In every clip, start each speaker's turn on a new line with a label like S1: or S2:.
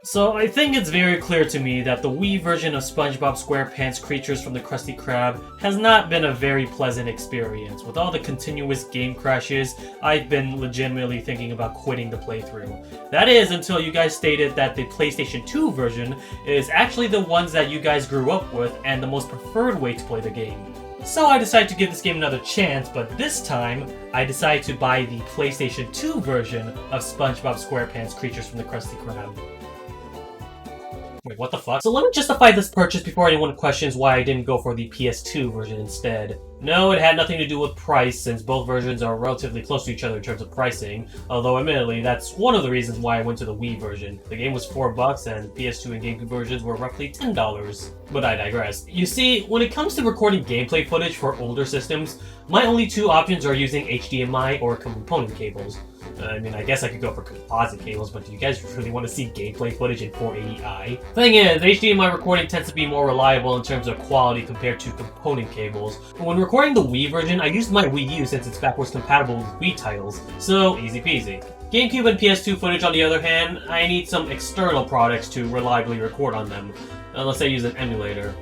S1: So I think it's very clear to me that the Wii version of SpongeBob SquarePants Creatures from the Krusty Krab has not been a very pleasant experience. With all the continuous game crashes, I've been legitimately thinking about quitting the playthrough. That is, until you guys stated that the PlayStation 2 version is actually the ones that you guys grew up with and the most preferred way to play the game. So I decided to give this game another chance, but this time, I decided to buy the PlayStation 2 version of SpongeBob SquarePants Creatures from the Krusty Krab. Wait, what the fuck? So let me justify this purchase before anyone questions why I didn't go for the PS2 version instead. No, it had nothing to do with price, since both versions are relatively close to each other in terms of pricing, although admittedly, that's one of the reasons why I went to the Wii version. The game was $4 and PS2 and GameCube versions were roughly $10. But I digress. You see, when it comes to recording gameplay footage for older systems, my only two options are using HDMI or component cables. I mean, I guess I could go for composite cables, but do you guys really want to see gameplay footage in 480i? Thing is, HDMI recording tends to be more reliable in terms of quality compared to component cables. But when recording the Wii version, I used my Wii U since it's backwards compatible with Wii titles, so easy peasy. GameCube and PS2 footage, on the other hand, I need some external products to reliably record on them, unless I use an emulator.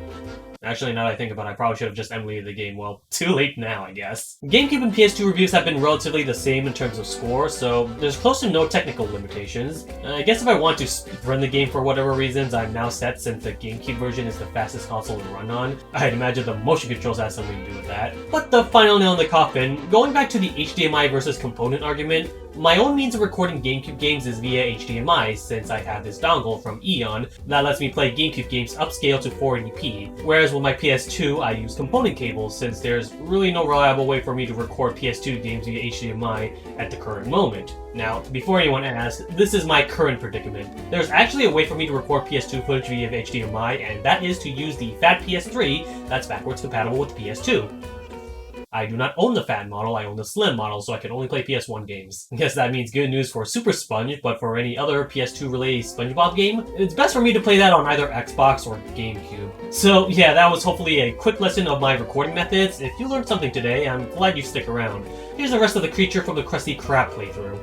S1: Actually, now that I think about it, I probably should have just emulated the game. Well, too late now, I guess. GameCube and PS2 reviews have been relatively the same in terms of score, so there's close to no technical limitations. I guess if I want to run the game for whatever reasons, I'm now set since the GameCube version is the fastest console to run on. I'd imagine the motion controls has something to do with that. But the final nail in the coffin, going back to the HDMI versus component argument, my own means of recording GameCube games is via HDMI, since I have this dongle from Eon that lets me play GameCube games upscale to 480p, whereas with my PS2 I use component cables, since there's really no reliable way for me to record PS2 games via HDMI at the current moment. Now, before anyone asks, this is my current predicament. There's actually a way for me to record PS2 footage via HDMI, and that is to use the Fat PS3 that's backwards compatible with PS2. I do not own the fat model, I own the slim model, so I can only play PS1 games. Yes, that means good news for Super Sponge, but for any other PS2 related SpongeBob game, it's best for me to play that on either Xbox or GameCube. So yeah, that was hopefully a quick lesson of my recording methods. If you learned something today, I'm glad you stick around. Here's the rest of the Creature from the Krusty Krab playthrough.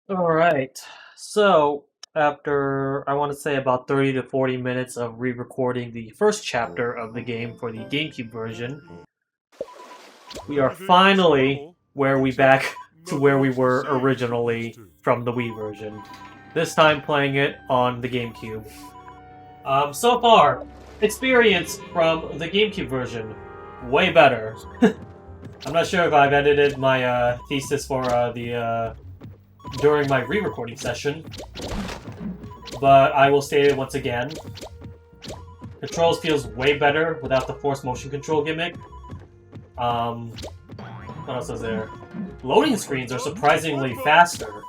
S1: Alright, so after, I want to say, about 30 to 40 minutes of re-recording the first chapter of the game for the GameCube version, we are finally back to where we were originally from the Wii version. This time playing it on the GameCube. So far, experience from the GameCube version, way better. I'm not sure if I've edited my thesis for during my re-recording session, but I will state it once again. Controls feels way better without the forced motion control gimmick. What else is there? Loading screens are surprisingly faster.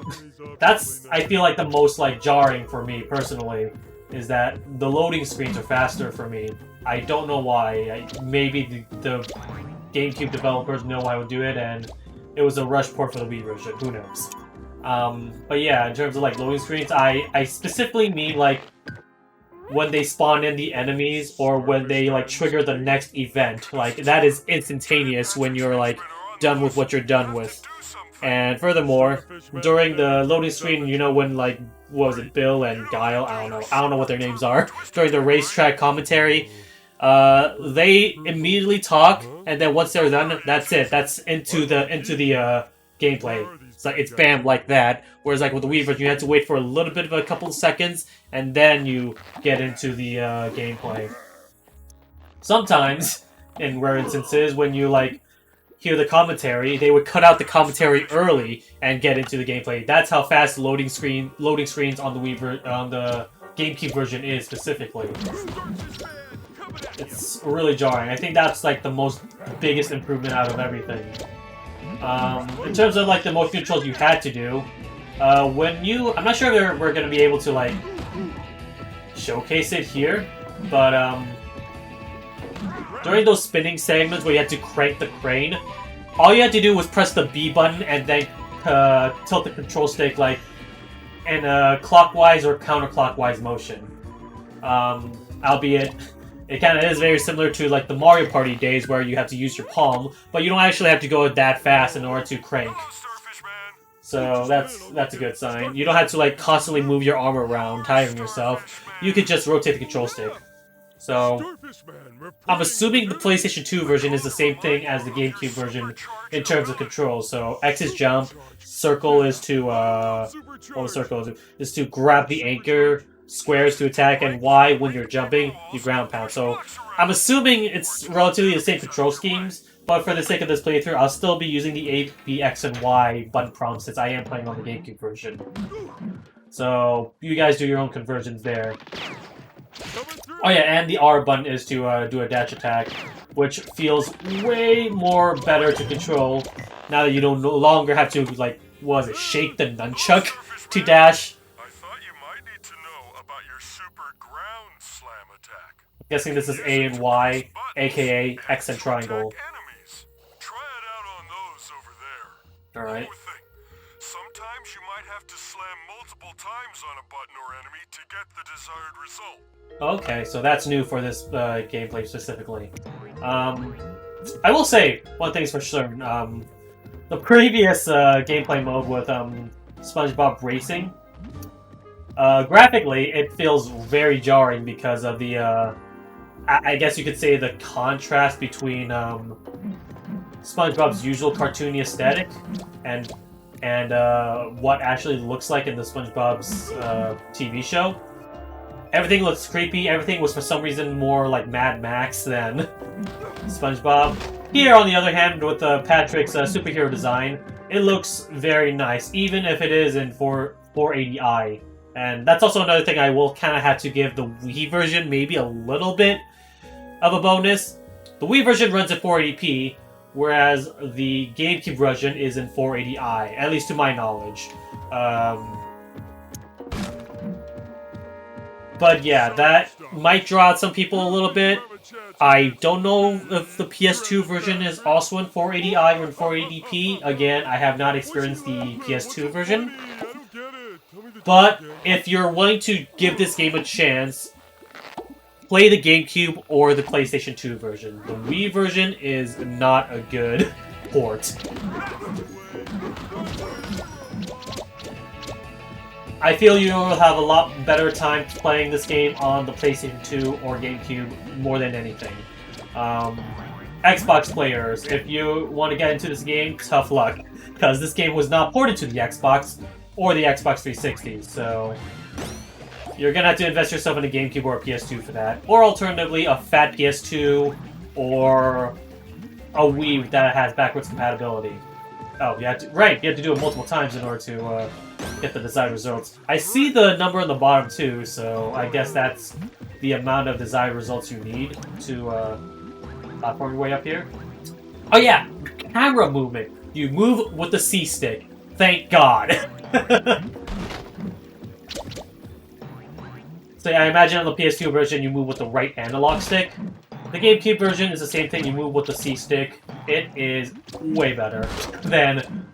S1: That's, I feel like, the most jarring for me personally, is that the loading screens are faster for me. I don't know why. Maybe the GameCube developers know I would do it, and it was a rush port for the Wii version. Who knows? But yeah, in terms of loading screens, I specifically mean when they spawn in the enemies or when they trigger the next event. That is instantaneous when you're done with what you're done with. And furthermore, during the loading screen, you know, when what was it, Bill and Guile, I don't know what their names are, during the racetrack commentary, they immediately talk, and then once they're done, that's it. That's into the gameplay. It's bam, like that. Whereas with the Wii version, you had to wait for a little bit of a couple of seconds, and then you get into the gameplay. Sometimes, in rare instances, when you hear the commentary, they would cut out the commentary early and get into the gameplay. That's how fast loading screens on the GameCube version is specifically. It's really jarring. I think that's the biggest improvement out of everything. In terms of the motion controls you had to do, I'm not sure if we're gonna be able to showcase it here, but during those spinning segments where you had to crank the crane, all you had to do was press the B button and then tilt the control stick in a clockwise or counterclockwise motion. Albeit It kind of is very similar to like the Mario Party days where you have to use your palm, but you don't actually have to go that fast in order to crank. So that's a good sign. You don't have to like constantly move your arm around, tiring yourself. You could just rotate the control stick. So I'm assuming the PlayStation 2 version is the same thing as the GameCube version in terms of control. So X is jump, circle is to well, the circle is to grab the anchor, square is to attack, and Y when you're jumping, you ground pound. So I'm assuming it's relatively the same control schemes, but for the sake of this playthrough, I'll still be using the A, B, X, and Y button prompts since I am playing on the GameCube version. So you guys do your own conversions there. Oh yeah, and the R button is to do a dash attack, which feels way more better to control now that you don't no longer have to, like, what was it, shake the nunchuck to dash.
S2: I thought you might need to know about your super ground slam attack.
S1: I'm guessing this is A and Y, aka X and triangle.
S2: Try it out on those over there.
S1: Alright.
S2: Sometimes you might have to slam multiple times on a button or enemy to get the desired result.
S1: Okay, so that's new for this gameplay specifically. I will say, one thing's for sure, the previous gameplay mode with SpongeBob Racing, graphically it feels very jarring because of the, I guess you could say the contrast between SpongeBob's usual cartoony aesthetic and what actually looks like in the SpongeBob's TV show. Everything looks creepy. Everything was for some reason more like Mad Max than SpongeBob. Here, on the other hand, with Patrick's superhero design, it looks very nice, even if it is in 480i. And that's also another thing I will kind of have to give the Wii version maybe a little bit of a bonus. The Wii version runs at 480p, whereas the GameCube version is in 480i, at least to my knowledge. But yeah, that might draw out some people a little bit. I don't know if the PS2 version is also in 480i or in 480p. Again, I have not experienced the PS2 version. But if you're willing to give this game a chance, play the GameCube or the PlayStation 2 version. The Wii version is not a good port. I feel you'll have a lot better time playing this game on the PlayStation 2 or GameCube more than anything. Xbox players, if you want to get into this game, tough luck, because this game was not ported to the Xbox or the Xbox 360, so you're gonna have to invest yourself in a GameCube or a PS2 for that, or alternatively a fat PS2 or a Wii that has backwards compatibility. Oh, you have to do it multiple times in order to get the desired results. I see the number on the bottom too, so I guess that's the amount of desired results you need to platform your way up here. Oh yeah, camera movement. You move with the C stick. Thank God. So yeah, I imagine on the PS2 version you move with the right analog stick. The GameCube version is the same thing, you move with the C stick. It is way better than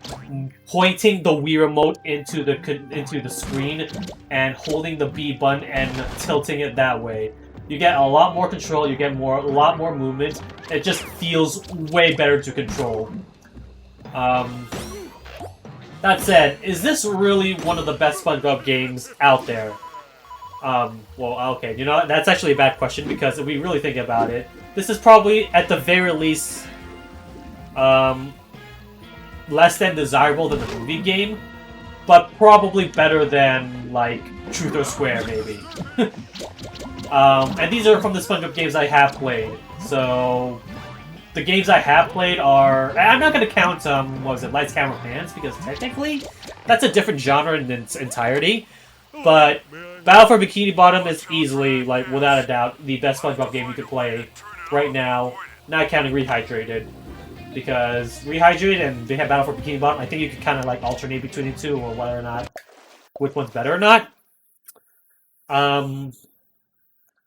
S1: pointing the Wii remote into the screen and holding the B button and tilting it that way. You get a lot more control, you get a lot more movement. It just feels way better to control. That said, is this really one of the best SpongeBob games out there? Well, okay, you know, that's actually a bad question, because if we really think about it, this is probably, at the very least, less than desirable than the movie game, but probably better than, like, Truth or Square, maybe. And these are from the SpongeBob games I have played, so the games I have played are... I'm not going to count, what was it, Lights, Camera, Pants, because technically, that's a different genre in its entirety, but Battle for Bikini Bottom is easily, like, without a doubt, the best SpongeBob game you could play right now, not counting Rehydrated. Because Rehydrated and they have Battle for Bikini Bottom, I think you could kind of, like, alternate between the two, or whether or not, which one's better or not.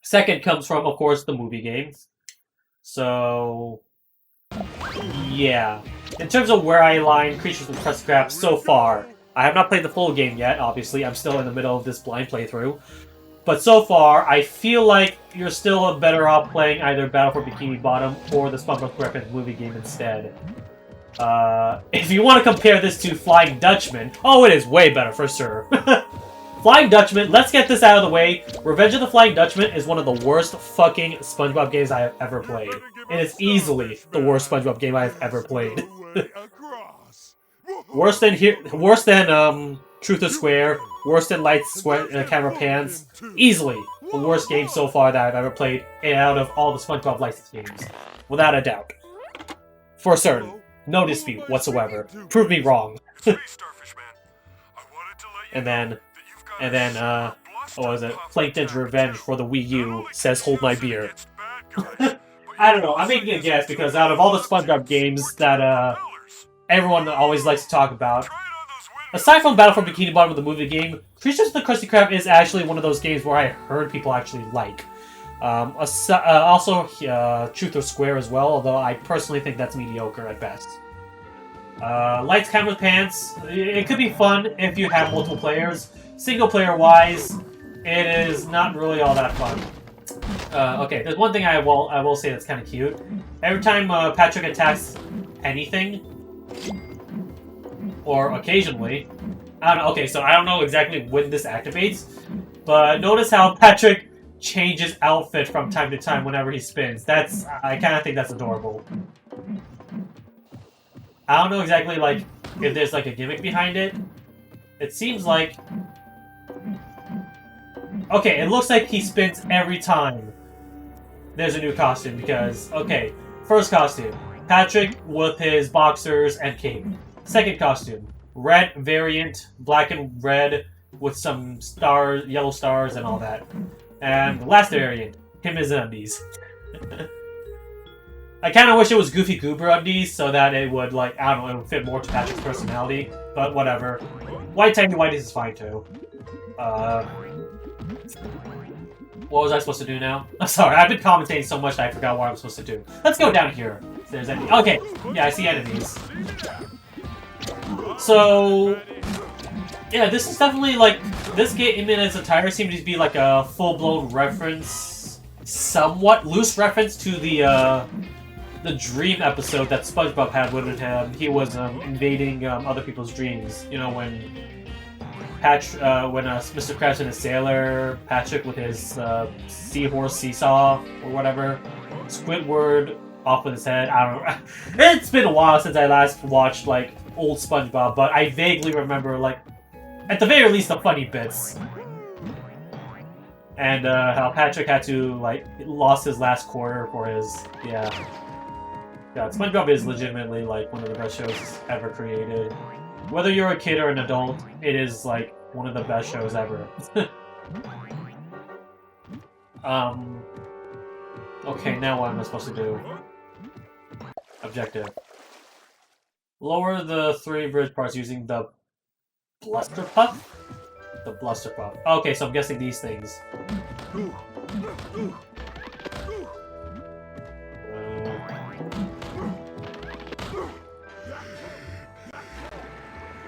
S1: Second comes from, of course, the movie games. So, yeah. In terms of where I align Creatures with Krusty Krab so far, I have not played the full game yet, obviously. I'm still in the middle of this blind playthrough. But so far, I feel like you're still better off playing either Battle for Bikini Bottom or the SpongeBob SquarePants movie game instead. If you want to compare this to Flying Dutchman, oh, it is way better for sure. Flying Dutchman, let's get this out of the way. Revenge of the Flying Dutchman is one of the worst fucking SpongeBob games I have ever played. It is easily the worst SpongeBob game I have ever played. worse than Truth or Square, worse than Lights, Camera Pans. Easily the worst game so far that I've ever played out of all the SpongeBob licensed games. Without a doubt. For certain. No dispute whatsoever. Prove me wrong. And then, what was it? Plankton's Revenge for the Wii U says hold my beer. I don't know, I'm making a guess because out of all the SpongeBob games that, everyone always likes to talk about, aside from Battle for Bikini Bottom of the movie game, Creatures of the Krusty Krab is actually one of those games where I heard people actually like. Also, Truth or Square as well, although I personally think that's mediocre at best. Lights, Camera, Pants, it could be fun if you have multiple players. Single player wise, it is not really all that fun. Okay, there's one thing I will say that's kind of cute. Every time Patrick attacks anything, or occasionally, I don't know. Okay, so I don't know exactly when this activates, but notice how Patrick changes outfit from time to time whenever he spins. I kind of think that's adorable. I don't know exactly like if there's like a gimmick behind it. It seems like, okay, it looks like he spins every time there's a new costume because, okay, first costume, Patrick with his boxers and cape. Second costume, red variant, black and red with some stars, yellow stars and all that. And the last variant, him is undies. I kind of wish it was Goofy Goober undies so that it would, like, I don't know, it would fit more to Patrick's personality. But whatever. White Tiny Whitey's is fine too. What was I supposed to do now? I'm sorry, I've been commentating so much that I forgot what I was supposed to do. Let's go down here. If there's any. Okay, yeah, I see enemies. So, yeah, this is definitely like this game in its entirety seems to be like a full-blown reference, somewhat loose reference to the dream episode that SpongeBob had with him. He was invading other people's dreams. You know, when Mr. Krabs and his sailor, Patrick with his seahorse seesaw or whatever, Squidward off with his head. I don't know. It's been a while since I last watched like old SpongeBob, but I vaguely remember like at the very least the funny bits. And how Patrick had to like lost his last quarter for his yeah. SpongeBob is legitimately like one of the best shows ever created. Whether you're a kid or an adult, it is like one of the best shows ever. Okay, now what am I supposed to do? Objective. Lower the 3 bridge parts using the Bluster Puff? The Bluster Puff. Okay, so I'm guessing these things.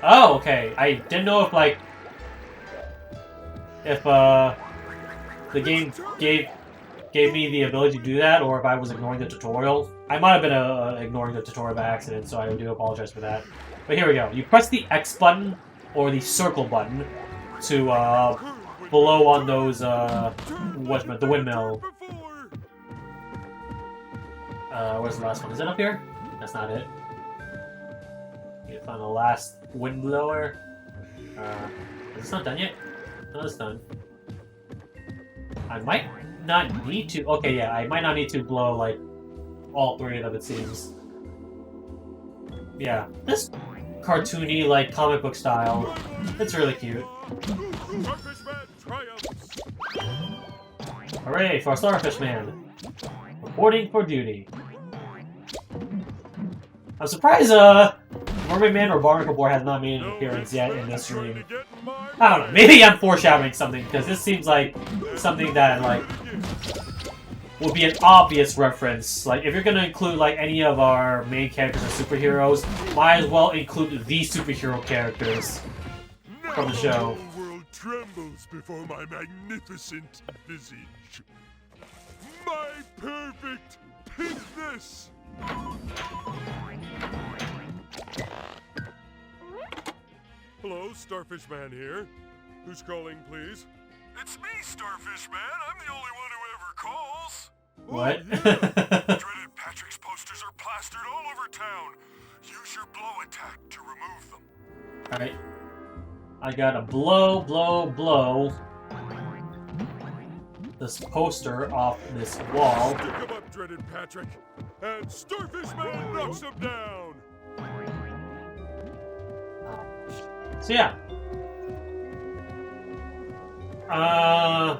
S1: Oh, okay. I didn't know if, like... If, the game gave me the ability to do that, or if I was ignoring the tutorial. I might have been ignoring the tutorial by accident, so I do apologize for that. But here we go. You press the X button, or the circle button, to, blow on those, the windmill. Where's the last one? Is it up here? That's not it. You find the last wind blower. Is this not done yet? No, it's done. I might not need to. Okay, yeah, I might not need to blow like all 3 of them. It seems. Yeah, this cartoony like comic book style. It's really cute. Hooray for Starfishman! Reporting for duty. I'm surprised, Mermaid Man or Barnacle Boy has not made an appearance yet in this stream. I don't know, maybe I'm foreshadowing something, because this seems like something that, like, would be an obvious reference. Like, if you're gonna include, like, any of our main characters as superheroes, might as well include the superhero characters from the show.
S2: The world trembles before my magnificent visage. My perfect! Pick this! Hello, Starfishman here. Who's calling, please? It's me, Starfishman. I'm the only one who ever calls.
S1: What?
S2: Oh, yeah. Dreaded Patrick's posters are plastered all over town. Use your blow attack to remove them.
S1: Alright. I gotta blow this poster off this wall.
S2: Stick him up, Dreaded Patrick. And Starfishman knocks him down.
S1: So yeah.
S2: No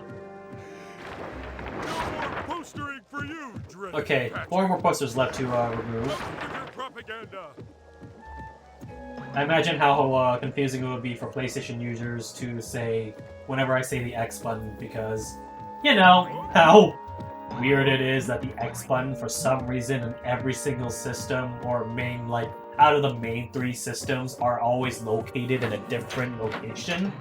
S2: more postering for you, Dreaded
S1: Okay,
S2: Patrick.
S1: 4 more posters left to remove.
S2: Off with your propaganda.
S1: I imagine how confusing it would be for PlayStation users to say whenever I say the X button, because you know how weird it is that the X button, for some reason, in every single system or main, like, out of the main 3 systems, are always located in a different location.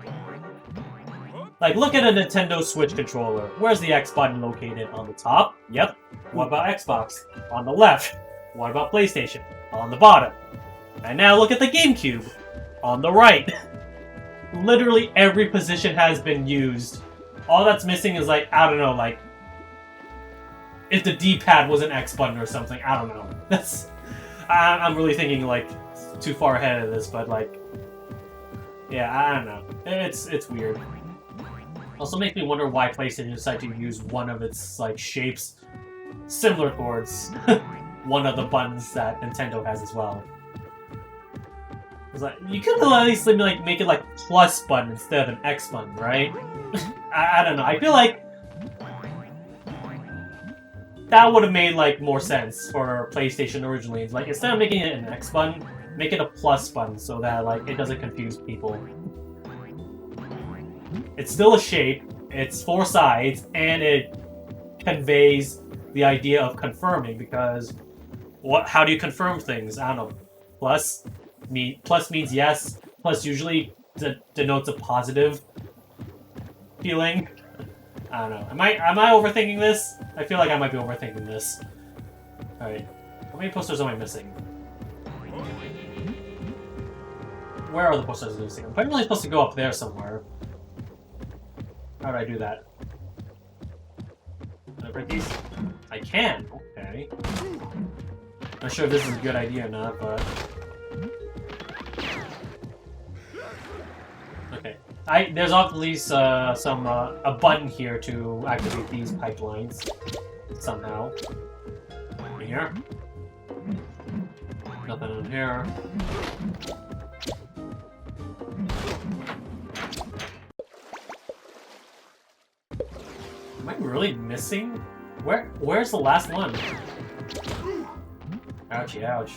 S1: Like, look at a Nintendo Switch controller. Where's the X button located? On the top? Yep. What about Xbox? On the left. What about PlayStation? On the bottom. And now look at the GameCube. On the right. Literally every position has been used. All that's missing is, like, I don't know, like, if the D-pad was an X button or something. I don't know. That's... I'm really thinking, like, too far ahead of this, but, like... Yeah, I don't know. It's weird. Also makes me wonder why PlayStation decided to use one of its, like, shapes similar towards one of the buttons that Nintendo has as well. It's like, you could at least, like, make it, like, plus button instead of an X button, right? I don't know. I feel like that would have made, like, more sense for PlayStation originally. It's like, instead of making it an X button, make it a plus button so that, like, it doesn't confuse people. It's still a shape, it's 4 sides, and it conveys the idea of confirming, because how do you confirm things? I don't know. Plus means yes. Plus usually denotes a positive feeling. I don't know. Am I overthinking this? I feel like I might be overthinking this. Alright. How many posters am I missing? Where are the posters missing? I'm apparently supposed to go up there somewhere. How do I do that? Can I break these? I can! Okay. Not sure if this is a good idea or not, but... Okay. There's obviously a button here to activate these pipelines. Somehow. In here? Nothing in here. Am I really missing? Where's the last one? Ouchie, ouch.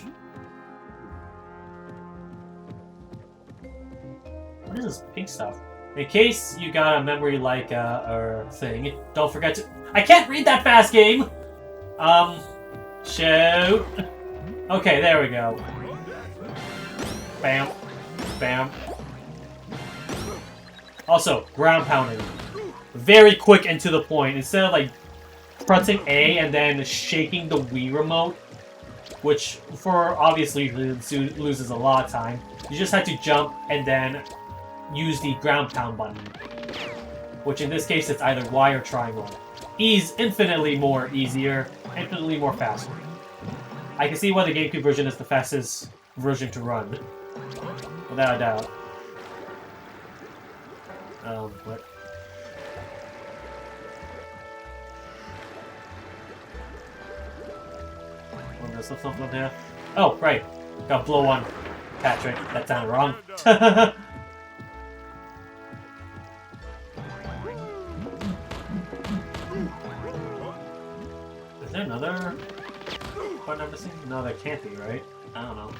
S1: What is this pink stuff? In case you got a memory like or thing, don't forget to. I can't read that fast, game. Shoot. Okay, there we go. Bam, bam. Also, ground pounding. Very quick and to the point. Instead of, like, pressing A and then shaking the Wii remote, which, for obvious reasons, loses a lot of time, you just have to jump and then use the ground pound button. Which, in this case, it's either Y or triangle. Infinitely more easier, infinitely more faster. I can see why the GameCube version is the fastest version to run. Without a doubt. What? There's something up there. Oh, right. Got blow on Patrick. That sounded wrong. Is there another button I'm missing? No, there can't be, right? I don't know.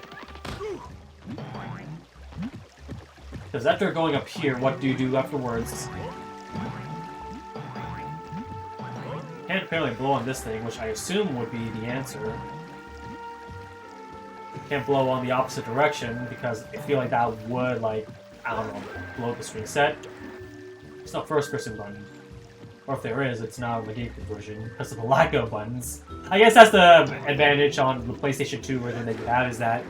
S1: Because after going up here, what do you do afterwards? Can't apparently blow on this thing, which I assume would be the answer. Can't blow on the opposite direction, because I feel like that would, like, I don't know, blow the screen set. It's not first person button. Or if there is, it's not a GameCube version because of the lack of buttons. I guess that's the advantage on the PlayStation 2 version that you have, is that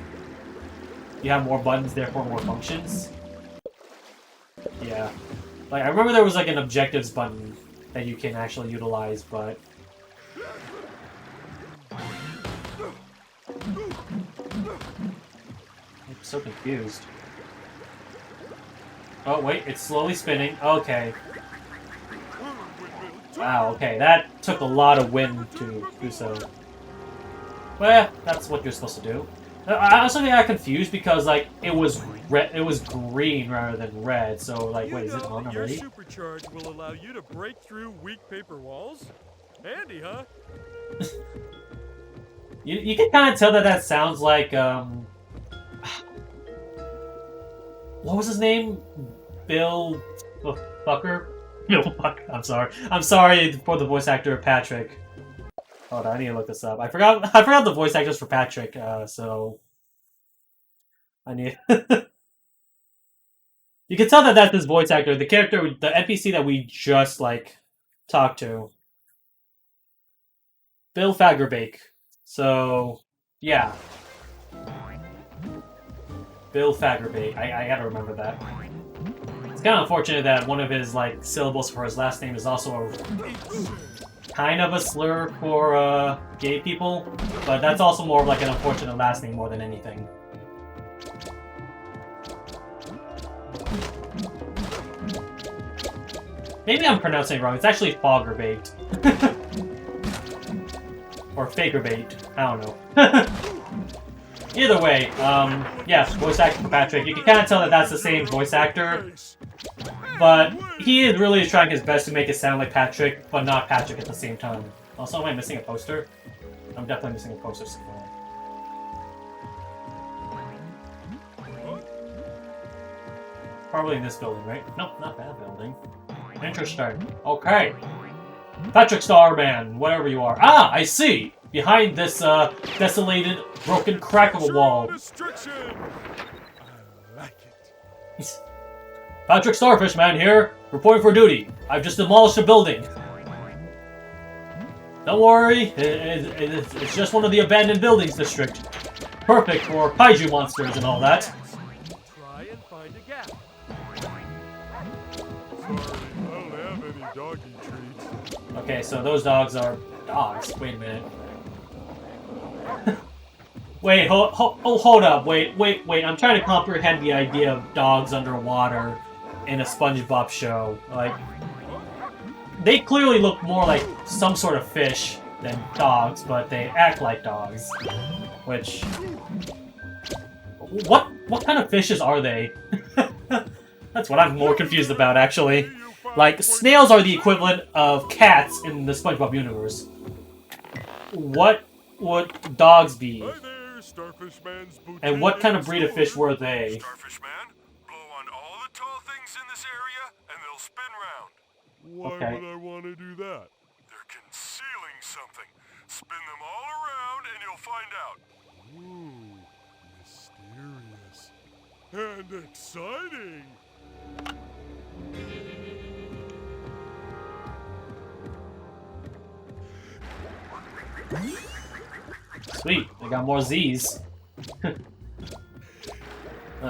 S1: you have more buttons, therefore more functions. Yeah. Like, I remember there was like an objectives button that you can actually utilize, but... I'm so confused. Oh, wait, it's slowly spinning. Okay. Wow, okay, that took a lot of wind to do so. Well, that's what you're supposed to do. I also got confused because, like, it was green rather than red, so, like, wait, is it on already?
S2: Your supercharge will allow you to break through weak paper walls? Handy, huh?
S1: You can kind of tell that that sounds like, what was his name? Bill Fucker? Bill Fucker, I'm sorry. I'm sorry for the voice actor Patrick. Hold on, I need to look this up. I forgot the voice actors for Patrick, so... I need... You can tell that that's his voice actor, the character, the NPC that we just, like, talked to. Bill Fagerbake. So, yeah. Bill Fagerbake. I gotta remember that. It's kind of unfortunate that one of his, like, syllables for his last name is also a... kind of a slur for, gay people. But that's also more of, like, an unfortunate last name more than anything. Maybe I'm pronouncing it wrong. It's actually Foggerbait. Or Fakerbait. I don't know. Either way, yes, voice actor for Patrick. You can kind of tell that that's the same voice actor. But he is really trying his best to make it sound like Patrick, but not Patrick at the same time. Also, am I missing a poster? I'm definitely missing a poster somewhere. Probably in this building, right? Nope, not that building. Interesting. Okay. Patrick Starman, whatever you are. Ah, I see! Behind this, desolated, broken crack of a wall.
S2: I like it.
S1: Patrick Starfishman here, reporting for duty. I've just demolished a building. Don't worry, it's just one of the abandoned buildings district. Perfect for kaiju monsters and all that.
S2: Try and find a gap. Sorry, I don't have any doggy treats.
S1: Okay, so those dogs are dogs. Wait a minute. Wait, hold up. Wait. I'm trying to comprehend the idea of dogs underwater in a SpongeBob show. Like, they clearly look more like some sort of fish than dogs, but they act like dogs. Which... What kind of fishes are they? That's what I'm more confused about, actually. Like, snails are the equivalent of cats in the SpongeBob universe. What would dogs be?
S2: Hi there, Starfishman's boutique.
S1: And what kind of breed of fish were they?
S2: Starfishman, blow on all the tall things in this area, and they'll spin round. Why
S1: Okay.
S2: would I want to do that? They're concealing something. Spin them all around, and you'll find out. Ooh, mysterious. And exciting.
S1: Sweet, I got more Z's.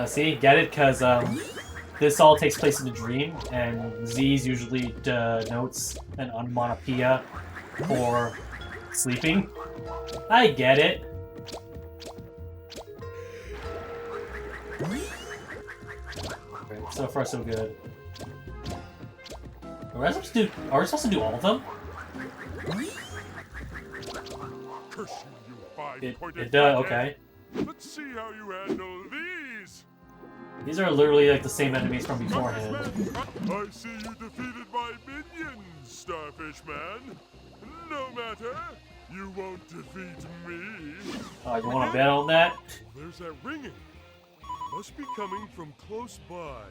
S1: See, get it? Because this all takes place in a dream, and Z's usually denotes an onomatopoeia for sleeping. I get it. Okay, so far so good. Are we supposed to do all of them?
S2: Curse you, you five-pointed
S1: It does,
S2: flathead.
S1: okay.
S2: Let's see how you handle these.
S1: These are literally like the same enemies from beforehand.
S2: I see you defeated my minions, Starfishman. No matter, you won't defeat me.
S1: Oh, you want to bet on that?
S2: There's that ringing. Must be coming from close by.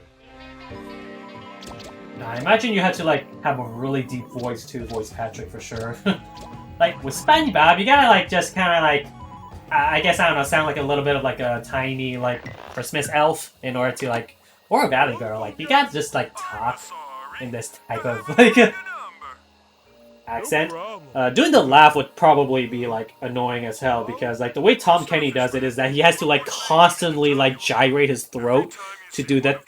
S1: Nah, I imagine you had to like have a really deep voice to voice Patrick for sure. Like with SpongeBob, you gotta like just kind of like, I guess I don't know, sound like a little bit of like a tiny like Christmas elf in order to like, or a Valley Girl. Like you gotta just like talk in this type of like. accent.
S2: No problem.
S1: Doing the laugh would probably be like annoying as hell because like the way Tom Kenny does it is that he has to like constantly like gyrate his throat to do that.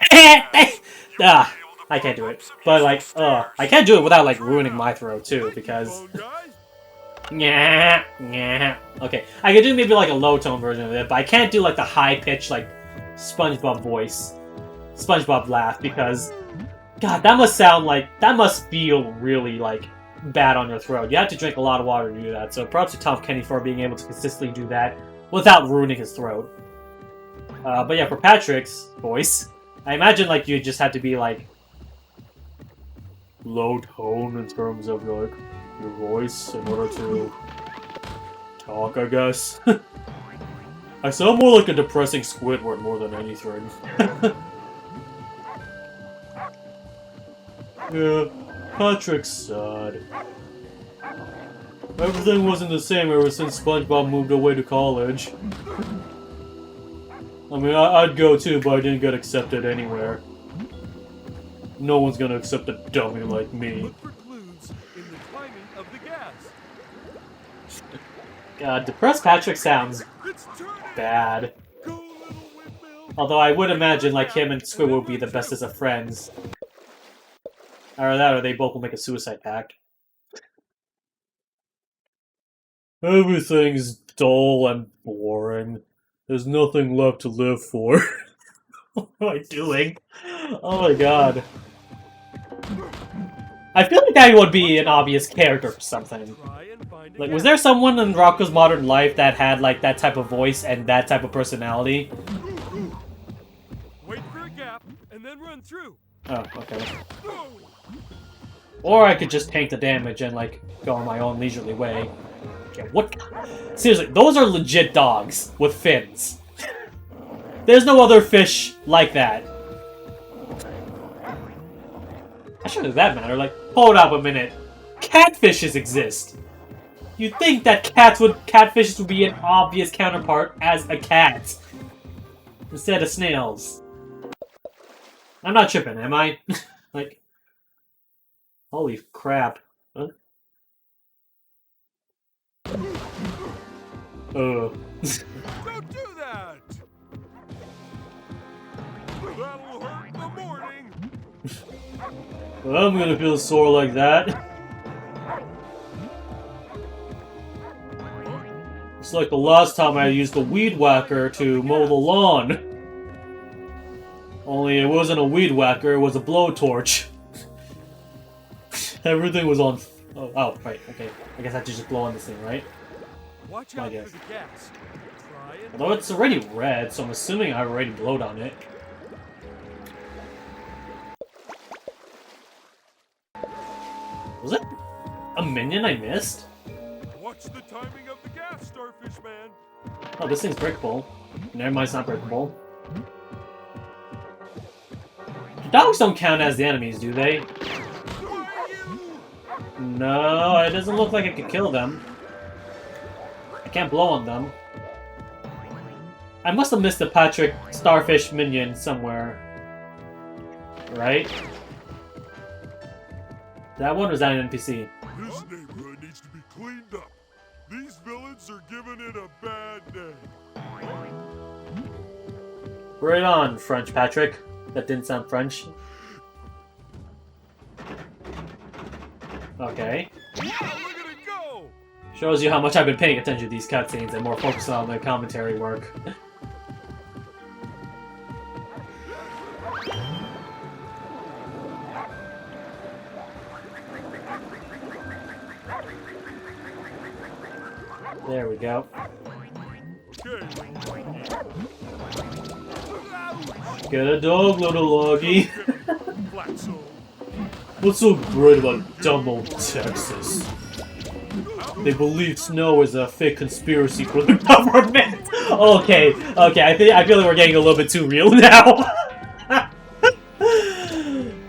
S1: Ah, I can't do it. But like, I can't do it without like ruining my throat too because. Yeah, yeah. Okay, I could do maybe like a low tone version of it, but I can't do like the high pitched like SpongeBob voice, SpongeBob laugh because, God, that must feel really like bad on your throat. You have to drink a lot of water to do that. So props to Tom Kenny for being able to consistently do that without ruining his throat. But yeah, for Patrick's voice, I imagine like you just have to be like low tone in terms of like your voice in order to talk, I guess. I sound more like a depressing Squidward more than anything. Yeah, Patrick's sad. Everything wasn't the same ever since SpongeBob moved away to college. I mean, I'd go too, but I didn't get accepted anywhere. No one's gonna accept a dummy like me.
S2: Look for clues in the timing of the gas.
S1: God, depressed Patrick sounds
S2: It's turning.
S1: bad.
S2: Go, little windmill.
S1: Although I would imagine like him and Squid would be the bestest of friends. Either that or they both will make a suicide pact. Everything's dull and boring. There's nothing left to live for. What am I doing? Oh my god. I feel like that would be an obvious character for something.
S2: Try and find a
S1: Like,
S2: gas.
S1: was there someone in Rocco's Modern Life that had, like, that type of voice and that type of personality?
S2: Wait for a gap and then run through.
S1: Oh, okay.
S2: Go.
S1: Or I could just tank the damage and, like, go on my own leisurely way. Okay, what? Seriously, those are legit dogs with fins. There's no other fish like that. Actually, does that matter? Like, hold up a minute. Catfishes exist. You'd think that catfishes would be an obvious counterpart as a cat. Instead of snails. I'm not tripping, am I? Like, holy crap. Huh?
S2: Don't do that. That'll hurt the morning.
S1: Well, I'm gonna feel sore like that. It's like the last time I used the weed whacker to mow the lawn. Only it wasn't a weed whacker, it was a blowtorch. Everything was on... Oh, right, okay. I guess I have to just blow on this thing, right?
S2: Watch
S1: I
S2: out
S1: guess.
S2: for the gas. Try and
S1: Although it's already red, so I'm assuming I already blowed on it. Was it a minion I missed?
S2: watch the timing of the gas, Starfish Man.
S1: Oh, this thing's breakable. Never mind, it's not breakable. Dogs don't count as the enemies, do they? No, it doesn't look like I could kill them. I can't blow on them. I must have missed a Patrick Starfish minion somewhere. Right? That one, or is that an NPC?
S2: This neighborhood needs to be cleaned up. These villains are giving it a bad name.
S1: Right on, French Patrick. That didn't sound French. Okay.
S2: Wow, look at it go!
S1: Shows you how much I've been paying attention to these cutscenes and more focused on the commentary work. There we go.
S2: Okay.
S1: Get a dog, little loggy.
S2: Flat zone.
S1: What's so great about dumb old Texas? They believe snow is a fake conspiracy for the government. Okay, I feel like we're getting a little bit too real now.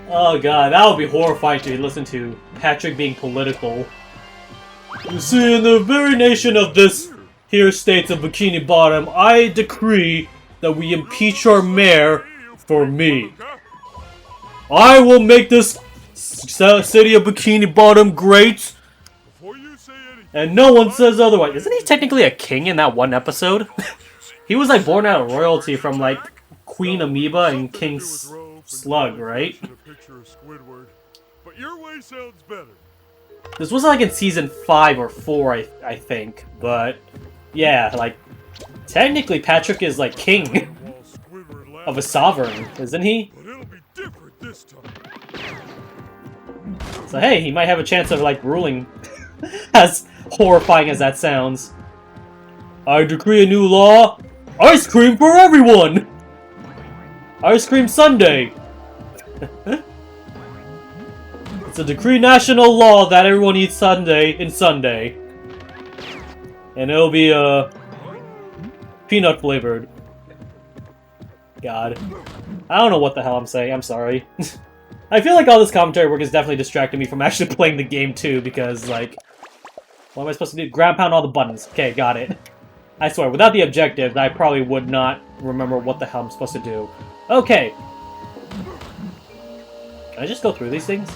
S1: Oh god, that would be horrifying to listen to. Patrick being political. You see, in the very nation of this here states of Bikini Bottom, I decree that we impeach our mayor for me. I will make this city of Bikini Bottom great And no one says otherwise. Isn't he technically a king in that one episode? He was like born out of royalty from like Queen Amoeba and King Slug, right?
S2: But your way sounds better.
S1: This was like in season 5 or 4, I think. But yeah, like technically Patrick is like king of a sovereign, isn't he?
S2: But it'll be different this time.
S1: So hey, he might have a chance of like ruling. As horrifying as that sounds. I decree a new law. Ice cream for everyone! Ice cream Sunday! It's a decree national law that everyone eats Sunday in Sunday. And it'll be, peanut flavored. God. I don't know what the hell I'm saying, I'm sorry. I feel like all this commentary work is definitely distracting me from actually playing the game too, because, like... What am I supposed to do? Ground pound all the buttons. Okay, got it. I swear, without the objectives, I probably would not remember what the hell I'm supposed to do. Okay. Can I just go through these things?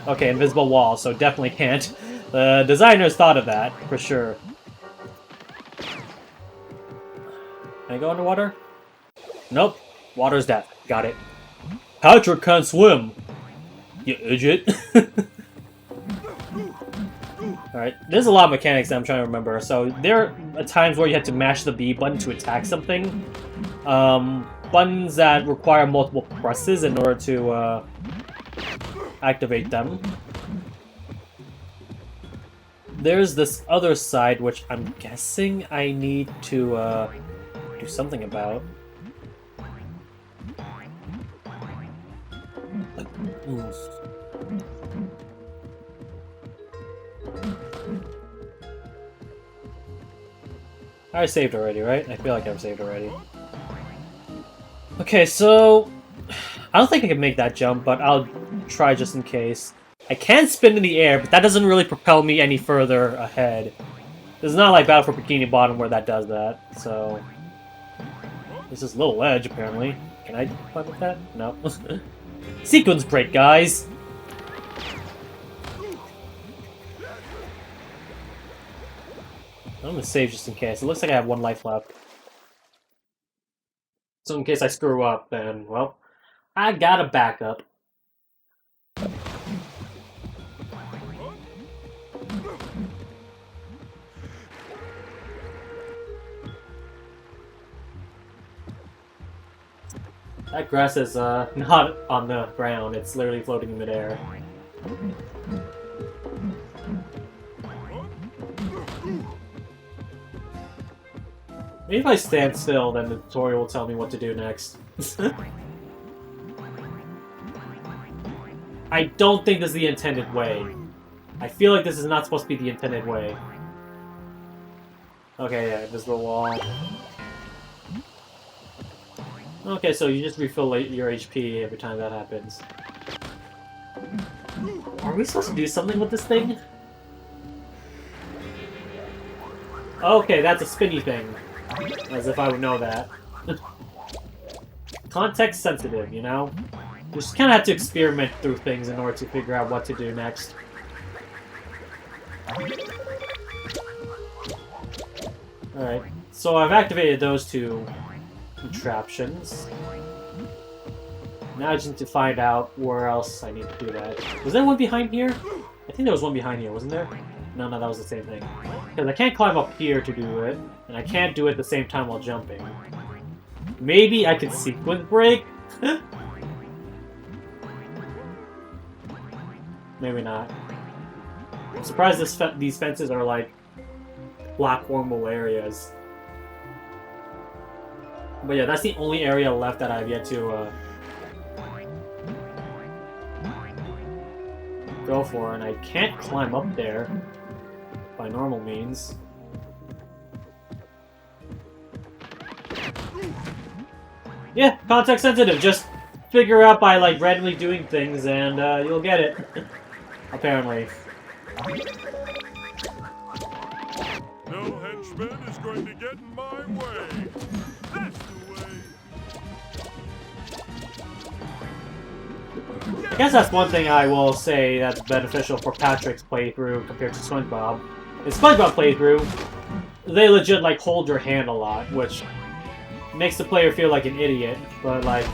S1: Okay, invisible wall, so definitely can't. The designers thought of that, for sure. Can I go underwater? Nope. Water's death. Got it. Patrick can't swim! You idiot. Alright, there's a lot of mechanics that I'm trying to remember. So, there are times where you have to mash the B button to attack something. Buttons that require multiple presses in order to, activate them. There's this other side, which I'm guessing I need to, do something about. I saved already, right? I feel like I've saved already. Okay, so... I don't think I can make that jump, but I'll try just in case. I can spin in the air, but that doesn't really propel me any further ahead. This is not like Battle for Bikini Bottom where that does that, so... There's this little ledge, apparently. Can I climb with that? No. Sequence break, guys! I'm gonna save just in case. It looks like I have 1 life left. So in case I screw up, then, well, I got a backup. That grass is not on the ground, it's literally floating in midair. Maybe if I stand still, then the tutorial will tell me what to do next. I don't think this is the intended way. I feel like this is not supposed to be the intended way. Okay, yeah, invisible wall. Okay, so you just refill your HP every time that happens. Are we supposed to do something with this thing? Okay, that's a spinny thing. As if I would know that. Context sensitive, you know? You just kind of have to experiment through things in order to figure out what to do next. Alright, so I've activated those 2 contraptions. Now I just need to find out where else I need to do that. Was there one behind here? I think there was one behind here, wasn't there? No, that was the same thing. Because I can't climb up here to do it, and I can't do it at the same time while jumping. Maybe I could sequence break? Maybe not. I'm surprised these fences are like platformable areas. But yeah, that's the only area left that I've yet to go for, and I can't climb up there by normal means. Yeah, context sensitive. Just figure out by like randomly doing things, and you'll get it. Apparently.
S2: No henchman is going to get in my way. That's the way. Yeah!
S1: I guess that's one thing I will say that's beneficial for Patrick's playthrough compared to SpongeBob. In SpongeBob playthrough, they legit like hold your hand a lot, which makes the player feel like an idiot. But like,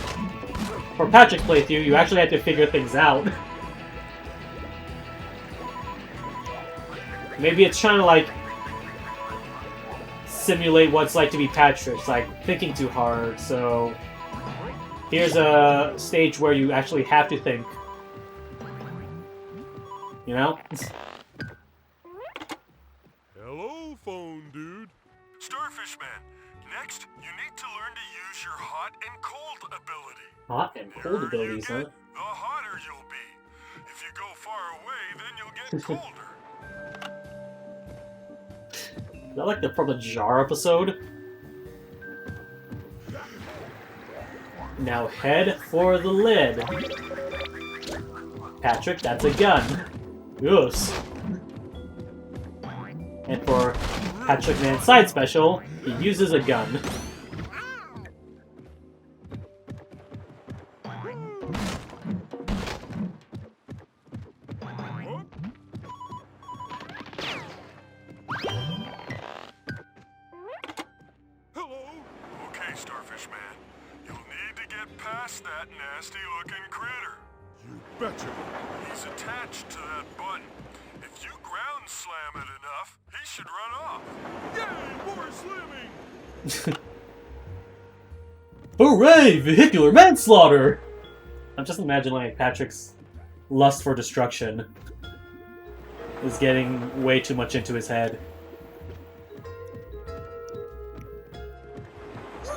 S1: for Patrick's playthrough, you actually have to figure things out. Maybe it's trying to like simulate what it's like to be Patrick's, like thinking too hard. So here's a stage where you actually have to think. You know?
S2: Hello, phone dude. Starfishman, next you need to learn to use your hot and cold ability.
S1: Hot and cold abilities, huh?
S2: The hotter you'll be. If you go far away, then you'll get colder.
S1: Is that like from the jar episode? Now head for the lid. Patrick, that's a gun. Yes. And for Patrick Man's side special, he uses a gun.
S2: Starfish Man, you'll need to get past that nasty-looking critter. You betcha. He's attached to that button. If you ground slam it enough, he should run off. Yay, more slamming!
S1: Hooray! Vehicular manslaughter! I'm just imagining like Patrick's lust for destruction is getting way too much into his head.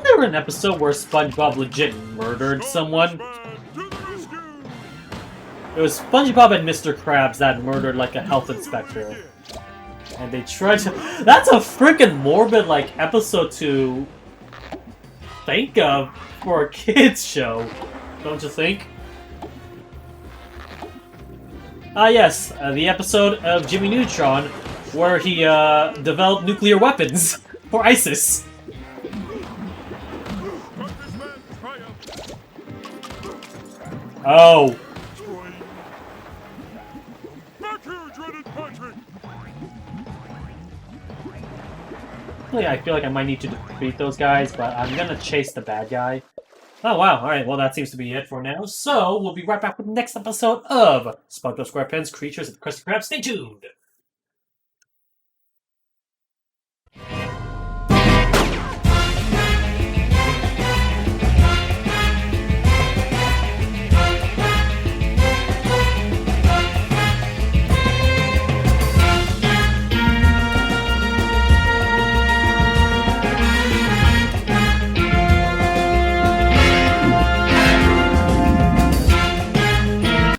S1: There was an episode where SpongeBob legit murdered someone. It was SpongeBob and Mr. Krabs that murdered like a health inspector. And they tried to... That's a freaking morbid like episode to think of for a kids show, don't you think? Yes, the episode of Jimmy Neutron where he developed nuclear weapons for ISIS. Oh. Really, I feel like I might need to defeat those guys, but I'm gonna chase the bad guy. Oh wow, alright, well that seems to be it for now. So, we'll be right back with the next episode of SpongeBob SquarePants Creatures of the Krusty Krab. Stay tuned!